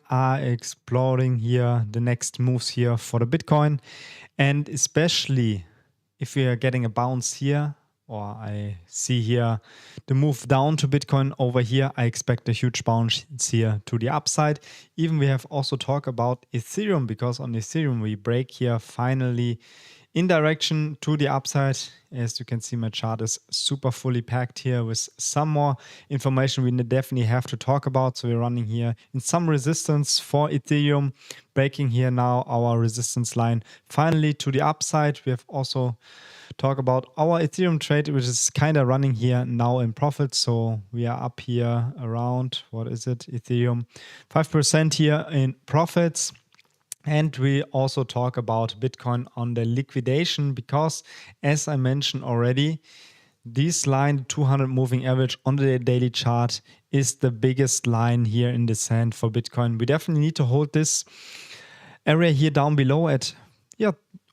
are exploring here the next moves here for the Bitcoin, and especially if we are getting a bounce here, or I see here the move down to Bitcoin over here, I expect a huge bounce here to the upside. Even we have also talked about Ethereum, because on Ethereum we break here finally in direction to the upside. As you can see, my chart is super fully packed here with some more information we definitely have to talk about. So we're running here in some resistance for Ethereum, breaking here now our resistance line finally to the upside. We have also talked about our Ethereum trade, which is kind of running here now in profit. So we are up here around, what is it, Ethereum, 5% here in profits. And we also talk about Bitcoin on the liquidation, because as I mentioned already, this line, the 200 moving average on the daily chart, is the biggest line here in the sand for Bitcoin. We definitely need to hold this area here down below at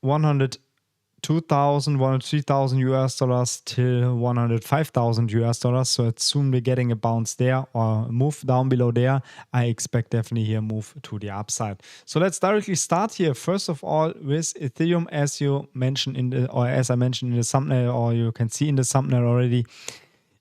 102,000, 103,000 US dollars till 105,000 US dollars. So it's soon we're getting a bounce there or a move down below there. I expect definitely here a move to the upside. So let's directly start here. First of all, with Ethereum, as you mentioned in the, or as I mentioned in the thumbnail, or you can see in the thumbnail already,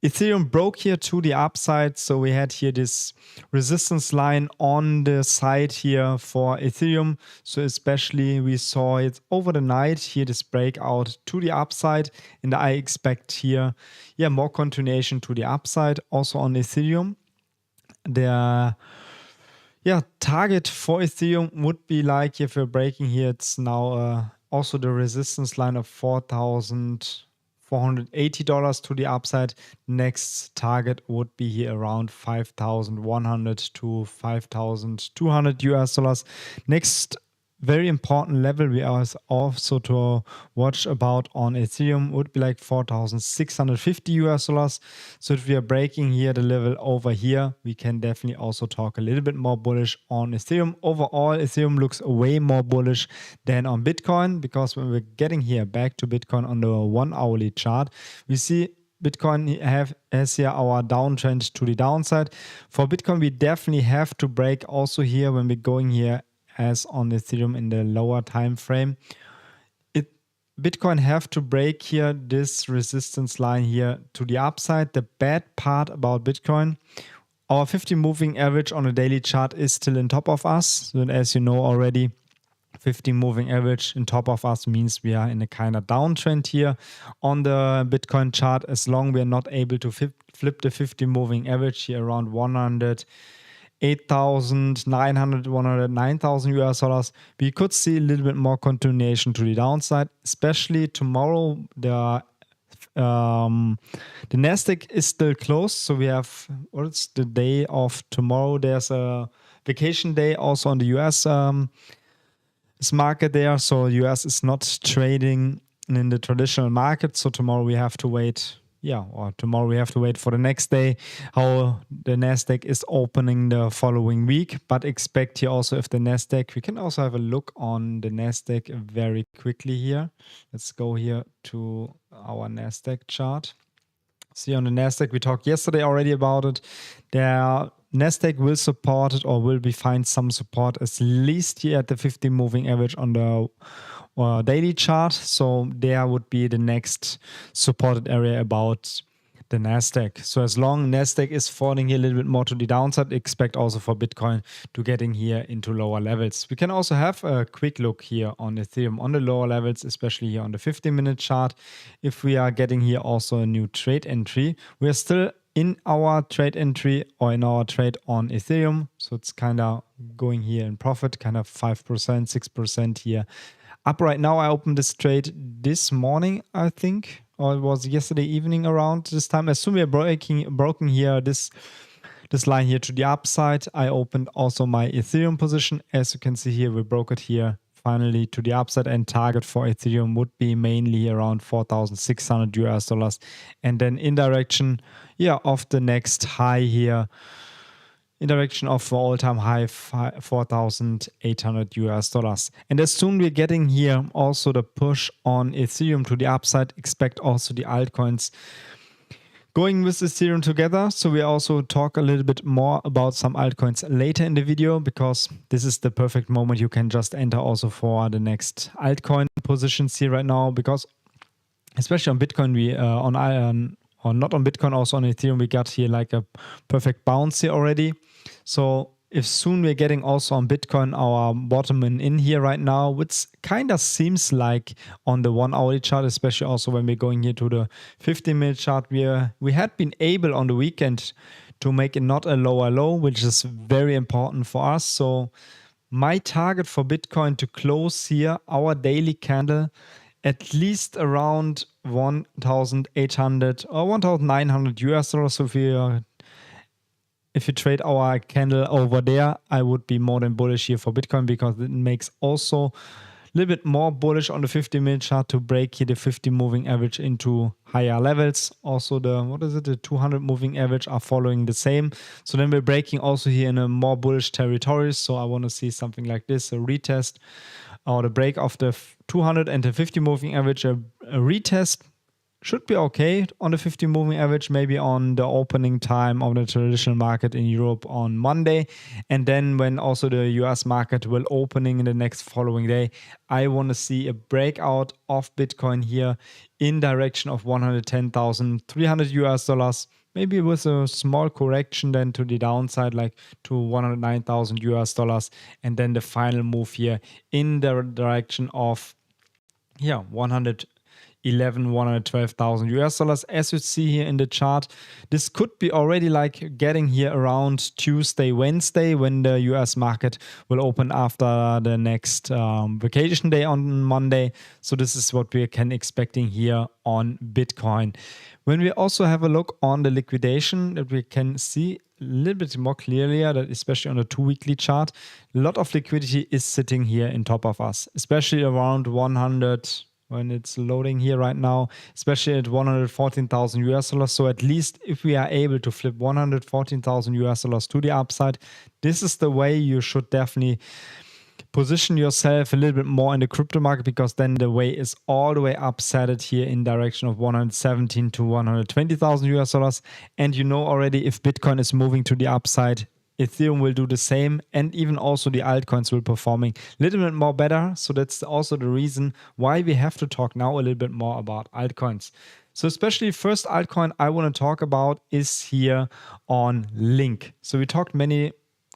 Ethereum broke here to the upside. So we had here this resistance line on the side here for Ethereum. So especially we saw it over the night here, this breakout to the upside. And I expect here, more continuation to the upside also on Ethereum. The target for Ethereum would be like, if we're breaking here, it's now also the resistance line of $4,480 to the upside. Next target would be here around 5,100 to 5,200 US dollars. Next very important level we are also to watch about on Ethereum would be like 4,650 US dollars. So if we are breaking here the level over here, we can definitely also talk a little bit more bullish on Ethereum. Overall, Ethereum looks way more bullish than on Bitcoin, because when we're getting here back to Bitcoin on the 1 hourly chart, we see Bitcoin has here our downtrend to the downside. For Bitcoin, we definitely have to break also here when we're going here as on Ethereum in the lower time frame. Bitcoin have to break here this resistance line here to the upside. The bad part about Bitcoin, our 50 moving average on a daily chart is still on top of us. So as you know already, 50 moving average on top of us means we are in a kind of downtrend here on the Bitcoin chart. As long we are not able to flip the 50 moving average here around 108,900, 109,000 US dollars, we could see a little bit more continuation to the downside. Especially tomorrow, the Nasdaq is still closed, so we have, what's the day of tomorrow? There's a vacation day also on the US market there, so US is not trading in the traditional market. So tomorrow we have to wait. Tomorrow we have to wait for the next day, how the Nasdaq is opening the following week. But expect here also, if the Nasdaq, we can also have a look on the Nasdaq very quickly here. Let's go here to our Nasdaq chart. See, on the Nasdaq, we talked yesterday already about it. The Nasdaq will support it, or will be find some support at least here at the 50 moving average on the daily chart. So there would be the next supported area about the Nasdaq. So as long Nasdaq is falling here a little bit more to the downside, expect also for Bitcoin to getting here into lower levels. We can also have a quick look here on Ethereum on the lower levels, especially here on the 15-minute chart. If we are getting here also a new trade entry, we are still in our trade entry or in our trade on Ethereum. So it's kind of going here in profit, kind of 5%, 6% here up right now. I opened this trade this morning, I think, or it was yesterday evening around this time. As soon as we are broken here, this line here to the upside, I opened also my Ethereum position. As you can see here, we broke it here finally to the upside, and target for Ethereum would be mainly around 4,600 US dollars. And then in direction, of the next high here, in direction of all-time high 4,800 US dollars. And as soon we're getting here also the push on Ethereum to the upside, expect also the altcoins going with Ethereum together. So we also talk a little bit more about some altcoins later in the video, because this is the perfect moment you can just enter also for the next altcoin positions here right now, because especially on Bitcoin, we or not on Bitcoin, also on Ethereum, we got here like a perfect bounce here already. So if soon we're getting also on Bitcoin our bottom in here right now, which kind of seems like on the 1 hourly chart, especially also when we're going here to the 15-minute chart, we had been able on the weekend to make it not a lower low, which is very important for us. So my target for Bitcoin to close here our daily candle at least around 1,800 or 1,900 US dollars. So if you trade our candle over there, I would be more than bullish here for Bitcoin, because it makes also a little bit more bullish on the 50-minute chart to break here the 50 moving average into higher levels. Also the 200 moving average are following the same. So then we're breaking also here in a more bullish territory. So I want to see something like this, a retest or the break of the 200 and the 50 moving average, a retest. Should be okay on the 50 moving average, maybe on the opening time of the traditional market in Europe on Monday. And then when also the US market will opening in the next following day, I want to see a breakout of Bitcoin here in direction of 110,300 US dollars. Maybe with a small correction then to the downside, like to 109,000 US dollars. And then the final move here in the direction of 112,000 US dollars. As you see here in the chart, this could be already like getting here around Tuesday, Wednesday, when the US market will open after the next vacation day on Monday. So this is what we can expecting here on Bitcoin. When we also have a look on the liquidation, that we can see a little bit more clearly, that especially on the 2-weekly chart, a lot of liquidity is sitting here in top of us, especially around 100. When it's loading here right now, especially at 114,000 US dollars. So at least if we are able to flip 114,000 US dollars to the upside, this is the way you should definitely position yourself a little bit more in the crypto market, because then the way is all the way upsetted here in direction of 117 to 120,000 US dollars. And you know already, if Bitcoin is moving to the upside, Ethereum will do the same, and even also the altcoins will performing a little bit more better. So that's also the reason why we have to talk now a little bit more about altcoins. So especially first altcoin I want to talk about is here on Link. So we talked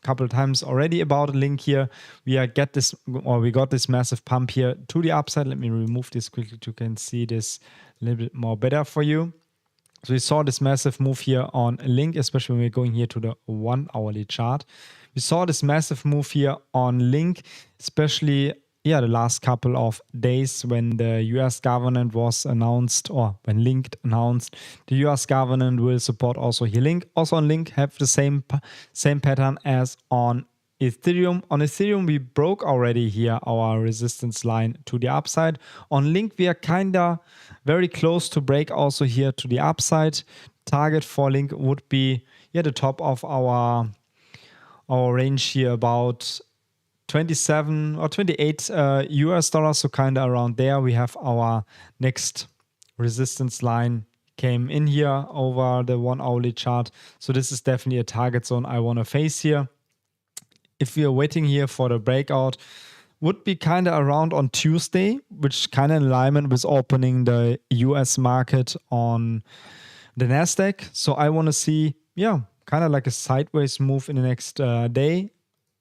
couple of times already about Link here. We got this massive pump here to the upside. Let me remove this quickly so you can see this a little bit more better for you. So we saw this massive move here on Link, especially when we're going here to the 1 hourly chart. We saw this massive move here on Link, especially the last couple of days when the US government was announced, or when Link announced the US government will support also here Link. Also on Link have the same pattern as on Ethereum. On Ethereum, we broke already here our resistance line to the upside. On Link, we are kind of very close to break also here to the upside. Target for Link would be the top of our range here, about 27 or 28 US dollars. So kind of around there. We have our next resistance line came in here over the 1 hourly chart. So this is definitely a target zone I want to face here. If we are waiting here for the breakout, would be kind of around on Tuesday, which kind of in alignment with opening the US market on the NASDAQ. So I want to see, kind of like a sideways move in the next day.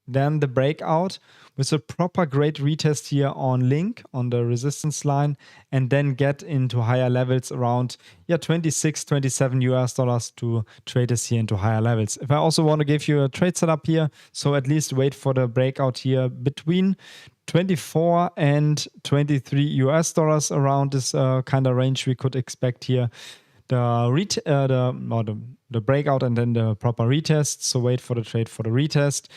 Then the breakout with a proper great retest here on Link on the resistance line, and then get into higher levels around 26, 27 US dollars to trade this here into higher levels. If I also want to give you a trade setup here, so at least wait for the breakout here between 24 and 23 US dollars around this kind of range we could expect here. The breakout and then the proper retest. So wait for the trade for the retest.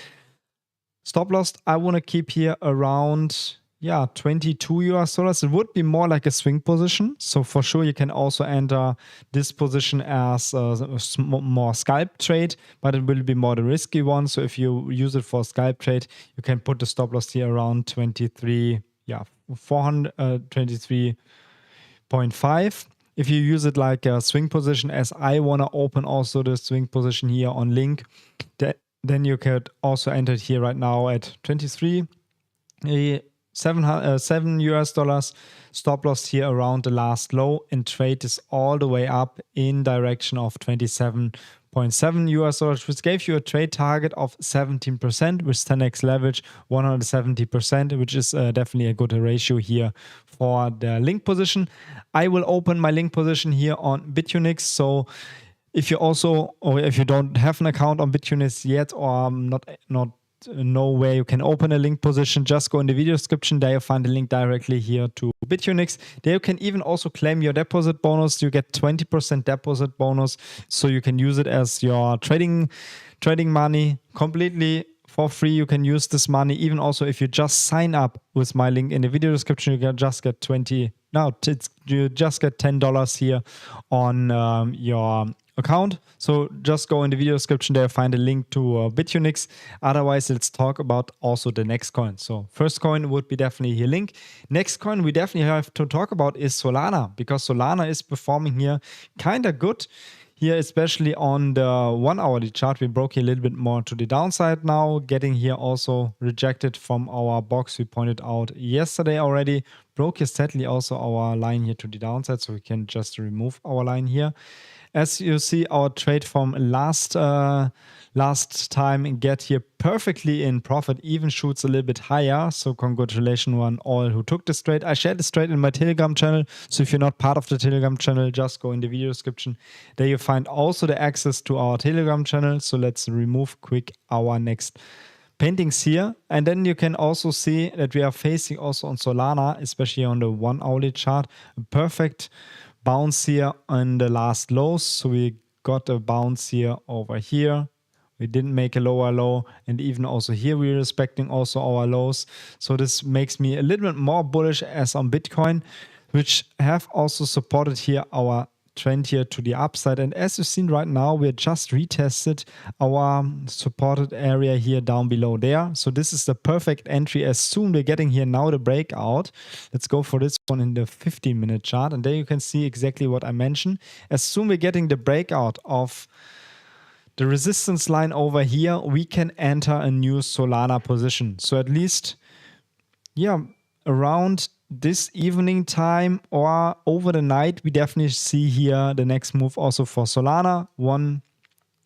Stop loss, I want to keep here around 22 US dollars. It would be more like a swing position. So for sure, you can also enter this position as a more scalp trade, but it will be more the risky one. So if you use it for a scalp trade, you can put the stop loss here around 23.5. if you use it like a swing position, as I want to open also the swing position here on link, then you could also enter it here right now at 23. 7 US dollars, stop loss here around the last low, and trade this all the way up in direction of 27.7 US dollars, which gave you a trade target of 17% with 10x leverage, 170%, which is definitely a good ratio here for the link position. I will open my link position here on Bitfinex. So if you also, or if you don't have an account on Bitfinex yet, or not know where you can open a link position, just go in the video description. There you find the link directly here to Bitfinex. There you can even also claim your deposit bonus. You get 20% deposit bonus, so you can use it as your trading money completely for free. You can use this money even also if you just sign up with my link in the video description. You can just get you just get $10 here on your account. So just go in the video description there, find a link to Bitfinex. Otherwise, let's talk about also the next coin. So first coin would be definitely here link. Next coin we definitely have to talk about is Solana, because Solana is performing here kind of good. Here, especially on the 1 hourly chart, we broke here a little bit more to the downside now, getting here also rejected from our box we pointed out yesterday already. Broke here steadily also our line here to the downside, so we can just remove our line here. As you see, our trade from last time get here perfectly in profit, even shoots a little bit higher. So congratulations on all who took this trade. I shared this trade in my Telegram channel. So if you're not part of the Telegram channel, just go in the video description. There you find also the access to our Telegram channel. So let's remove quick our next paintings here. And then you can also see that we are facing also on Solana, especially on the 1 hourly chart, a perfect bounce here on the last lows. So we got a bounce here over here. We didn't make a lower low, and even also here we're respecting also our lows. So this makes me a little bit more bullish as on Bitcoin, which have also supported here our trend here to the upside. And as you've seen right now, we just retested our supported area here down below there. So this is the perfect entry. As soon we're getting here now the breakout. Let's go for this one in the 15-minute chart. And there you can see exactly what I mentioned. As soon we're getting the breakout of the resistance line over here, we can enter a new Solana position. So at least, yeah, around this evening time or over the night, we definitely see here the next move also for Solana. One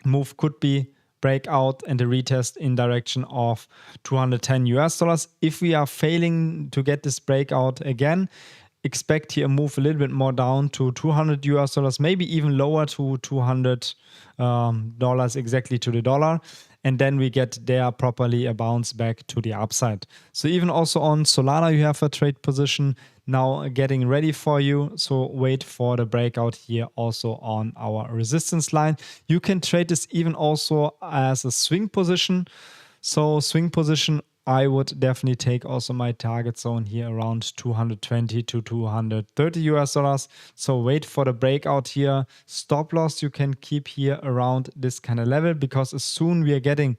move could be breakout and a retest in direction of 210 US dollars. If we are failing to get this breakout again, expect here a move a little bit more down to 200 US dollars, maybe even lower to 200 dollars exactly to the dollar. And then we get there properly a bounce back to the upside. So even also on Solana, you have a trade position now getting ready for you. So wait for the breakout here also on our resistance line. You can trade this even also as a swing position. So swing position, I would definitely take also my target zone here around 220 to 230 US dollars. So wait for the breakout here. Stop loss you can keep here around this kind of level, because as soon we are getting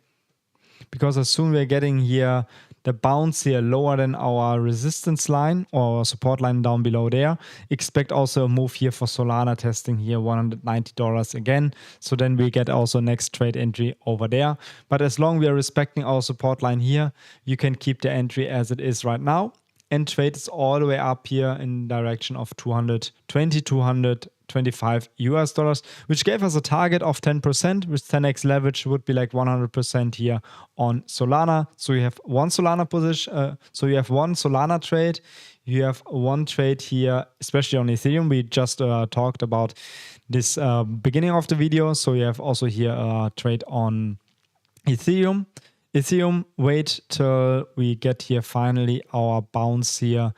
here the bounce here lower than our resistance line or support line down below there, expect also a move here for Solana testing here $190 again. So then we get also next trade entry over there. But as long as we are respecting our support line here, you can keep the entry as it is right now. And trade is all the way up here in direction of 220, 225 US dollars, which gave us a target of 10% with 10x leverage would be like 100% here on Solana. So you have one Solana position, so you have one Solana trade, you have one trade here, especially on Ethereum. We just talked about this beginning of the video. So you have also here a trade on Ethereum. Wait till we get here finally our bounce here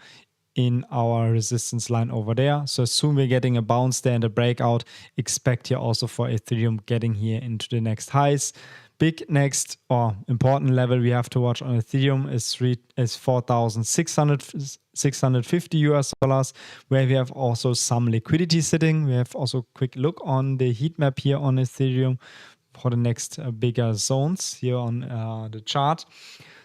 in our resistance line over there. So soon we're getting a bounce there and a breakout. Expect here also for Ethereum getting here into the next highs. Big next or important level we have to watch on Ethereum is 4,650 US dollars, where we have also some liquidity sitting. We have also a quick look on the heat map here on Ethereum for the next bigger zones here on the chart.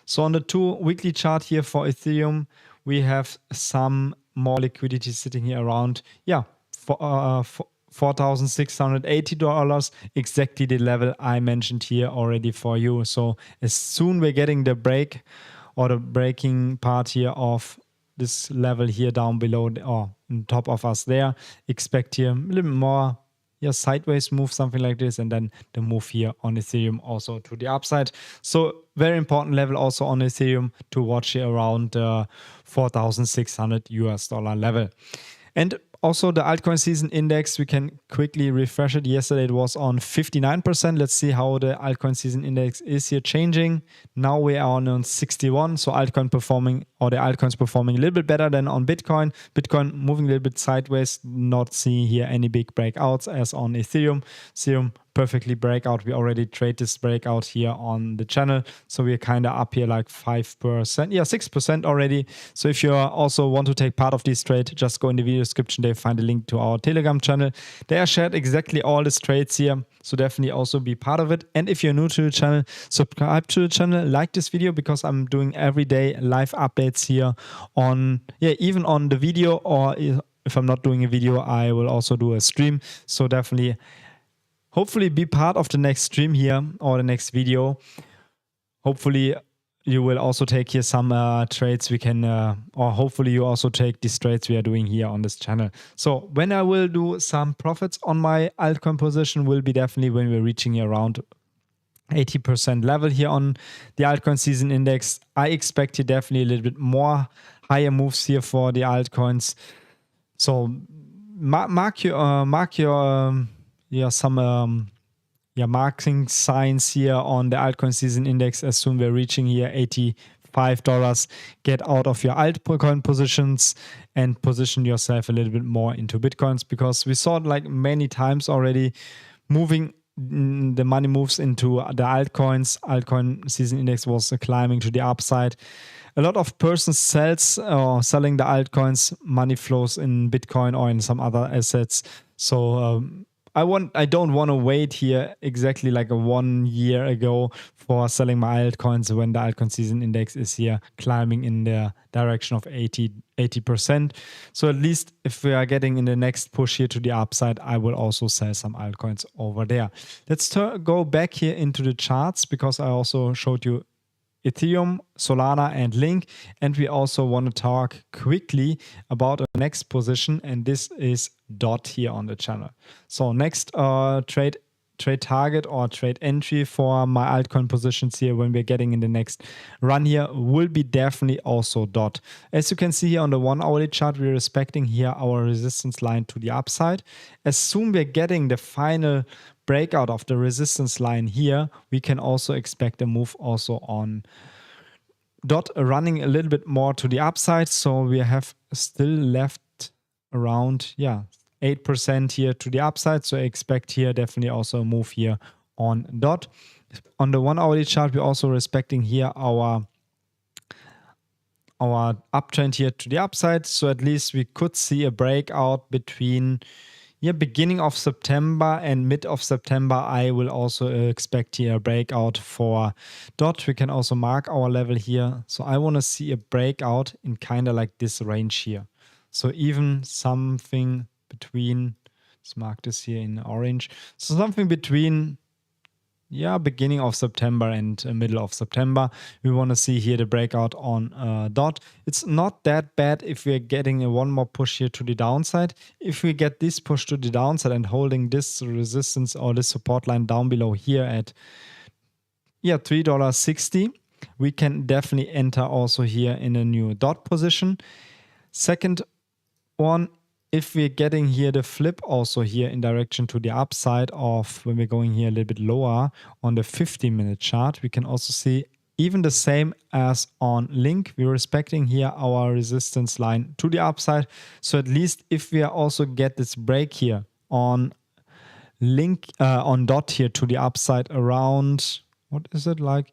So on the 2 weekly chart here for Ethereum, we have some more liquidity sitting here around $4,680, exactly the level I mentioned here already for you. So as soon we're getting the break or the breaking part here of this level here down below or on top of us there, expect here a little bit more sideways move, something like this, and then the move here on Ethereum also to the upside. So very important level also on Ethereum to watch here around $4,600 level. And also the altcoin season index, we can quickly refresh it. Yesterday it was on 59%. Let's see how the altcoin season index is here changing. Now we are on 61. So altcoin performing, or the altcoins performing a little bit better than on Bitcoin. Bitcoin moving a little bit sideways, not seeing here any big breakouts as on Ethereum. Ethereum perfectly breakout. We already trade this breakout here on the channel. So we're kind of up here like 5%. Yeah, 6% already. So if you also want to take part of this trade, just go in the video description. There find a link to our Telegram channel. There I shared exactly all these trades here. So definitely also be part of it. And if you're new to the channel, subscribe to the channel, like this video, because I'm doing everyday live updates here on, even on the video, or if I'm not doing a video, I will also do a stream. So definitely hopefully be part of the next stream here or the next video. Hopefully you will also take here some trades we can, or hopefully you also take these trades we are doing here on this channel. So when I will do some profits on my altcoin position will be definitely when we're reaching around 80% level here on the altcoin season index. I expect here definitely a little bit more higher moves here for the altcoins. So mark your marking signs here on the altcoin season index as soon we're reaching here $85. Get out of your altcoin positions and position yourself a little bit more into Bitcoins, because we saw it like many times already, moving the money moves into the altcoins. Altcoin season index was climbing to the upside. A lot of persons selling the altcoins, money flows in Bitcoin or in some other assets. So I don't want to wait here exactly like 1 year ago for selling my altcoins when the altcoin season index is here climbing in the direction of 80%. So at least if we are getting in the next push here to the upside, I will also sell some altcoins over there. Let's go back here into the charts, because I also showed you Ethereum, Solana, and Link. And we also want to talk quickly about the next position, and this is DOT here on the channel. So next trade target or trade entry for my altcoin positions here when we're getting in the next run here will be definitely also DOT. As you can see here on the 1 hourly chart, we're respecting here our resistance line to the upside. As soon we're getting the final breakout of the resistance line here, we can also expect a move also on DOT running a little bit more to the upside. So we have still left around 8% here to the upside. So I expect here definitely also a move here on DOT. On the 1 hourly chart, we're also respecting here our uptrend here to the upside. So at least we could see a breakout between beginning of September and mid of September. I will also expect here a breakout for DOT. We can also mark our level here. So I want to see a breakout in kind of like this range here. So even something between, let's mark this here in orange. So something between beginning of September and middle of September. We want to see here the breakout on DOT. It's not that bad if we're getting one more push here to the downside. If we get this push to the downside and holding this resistance or this support line down below here at $3.60, we can definitely enter also here in a new DOT position. Second one, if we're getting here the flip also here in direction to the upside of when we're going here a little bit lower on the 15-minute chart, we can also see even the same as on Link. We're respecting here our resistance line to the upside. So at least if we also get this break here on Link, on DOT here to the upside around, what is it like?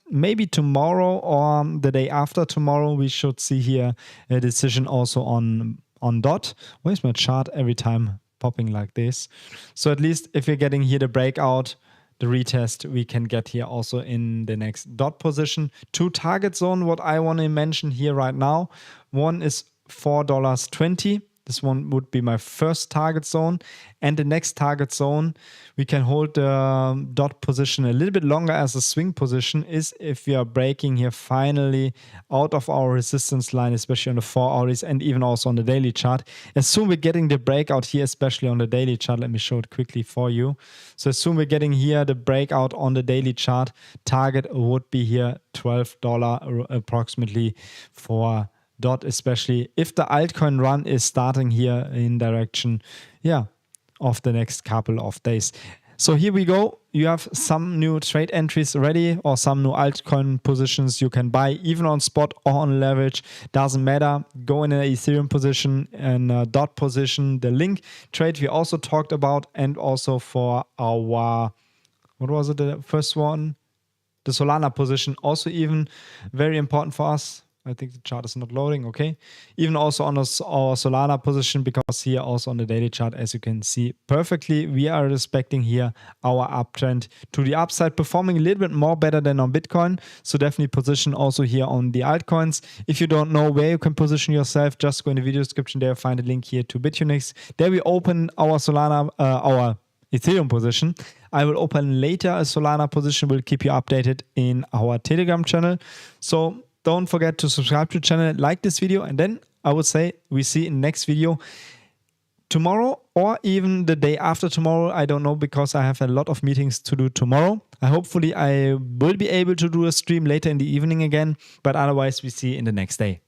Maybe tomorrow or the day after tomorrow, we should see here a decision also on DOT. Where's my chart every time popping like this? So at least if you're getting here the breakout, the retest, we can get here also in the next DOT position. 2 target zone, what I want to mention here right now. One is $4.20. This one would be my first target zone. And the next target zone, we can hold the dot position a little bit longer as a swing position, is if we are breaking here finally out of our resistance line, especially on the 4 hours and even also on the daily chart. As soon we're getting the breakout here, especially on the daily chart, let me show it quickly for you. So as soon we're getting here the breakout on the daily chart, target would be here $12 approximately for dot, especially if the altcoin run is starting here in direction, of the next couple of days. So here we go. You have some new trade entries ready or some new altcoin positions you can buy even on spot or on leverage. Doesn't matter. Go in an Ethereum position and a dot position. The link trade we also talked about, and also for our, what was it, the first one? The Solana position, also even very important for us. I think the chart is not loading, okay. Even also on our Solana position, because here also on the daily chart, as you can see perfectly, we are respecting here our uptrend to the upside, performing a little bit more better than on Bitcoin. So definitely position also here on the altcoins. If you don't know where you can position yourself, just go in the video description there, find a link here to Bitfinex. There we open our Solana, our Ethereum position. I will open later a Solana position. We'll keep you updated in our Telegram channel. So don't forget to subscribe to the channel, like this video, and then I would say we see in the next video tomorrow or even the day after tomorrow. I don't know, because I have a lot of meetings to do tomorrow. Hopefully I will be able to do a stream later in the evening again, but otherwise we see in the next day.